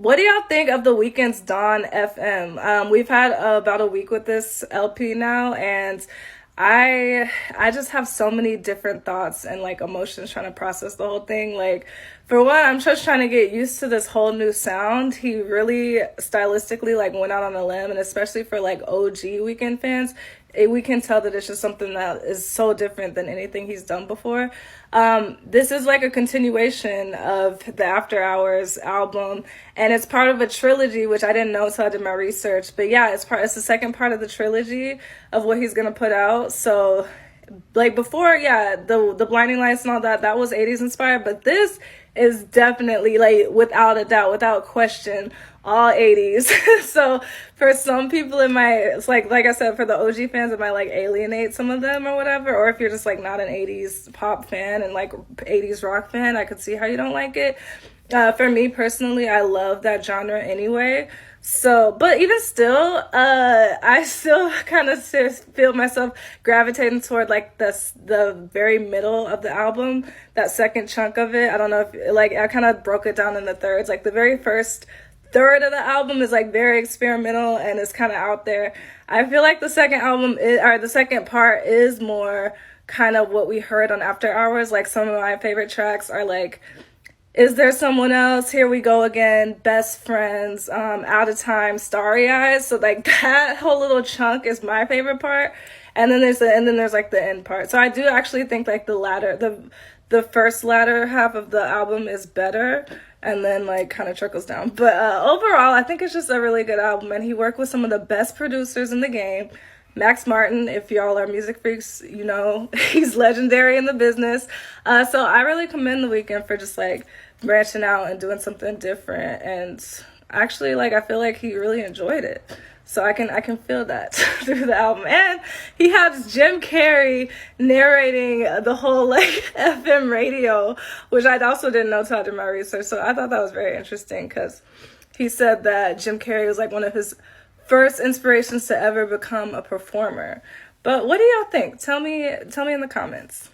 what do y'all think of The Weeknd's Dawn FM? We've had about a week with this LP now, and I just have so many different thoughts and like emotions trying to process the whole thing. Like, for one, I'm just trying to get used to this whole new sound. He really stylistically like went out on a limb, and especially for like OG Weeknd fans, we can tell that it's just something that is so different than anything he's done before. This is like a continuation of the After Hours album, and it's part of a trilogy, which I didn't know until I did my research. But yeah, it's the second part of the trilogy of what he's gonna put out. So like before, yeah, the Blinding Lights and all that was 80s inspired, but this is definitely, like, without a doubt, without question, all 80s. So for some people it might, it's like I said, for the OG fans it might like alienate some of them or whatever, or if you're just like not an 80s pop fan and like 80s rock fan, I could see how you don't like it. For me personally, I love that genre anyway. So, but even still, I still kind of feel myself gravitating toward like the very middle of the album, that second chunk of it. I don't know if, like, I kind of broke it down in the thirds. Like the very first third of the album is like very experimental and it's kind of out there. I feel like the second part is more kind of what we heard on After Hours. Like some of my favorite tracks are like Is There Someone Else, Here We Go Again, Best Friends, Out of Time, Starry Eyes. So like that whole little chunk is my favorite part. And then there's like the end part. So I do actually think like the first latter half of the album is better, and then like kind of trickles down. But overall, I think it's just a really good album, and he worked with some of the best producers in the game. Max Martin, if y'all are music freaks, you know, he's legendary in the business. So I really commend The Weeknd for just like branching out and doing something different. And actually, like, I feel like he really enjoyed it. So I can feel that through the album. And he has Jim Carrey narrating the whole like FM radio, which I also didn't know till I did my research. So I thought that was very interesting because he said that Jim Carrey was like one of his first inspirations to ever become a performer. But what do y'all think? Tell me in the comments.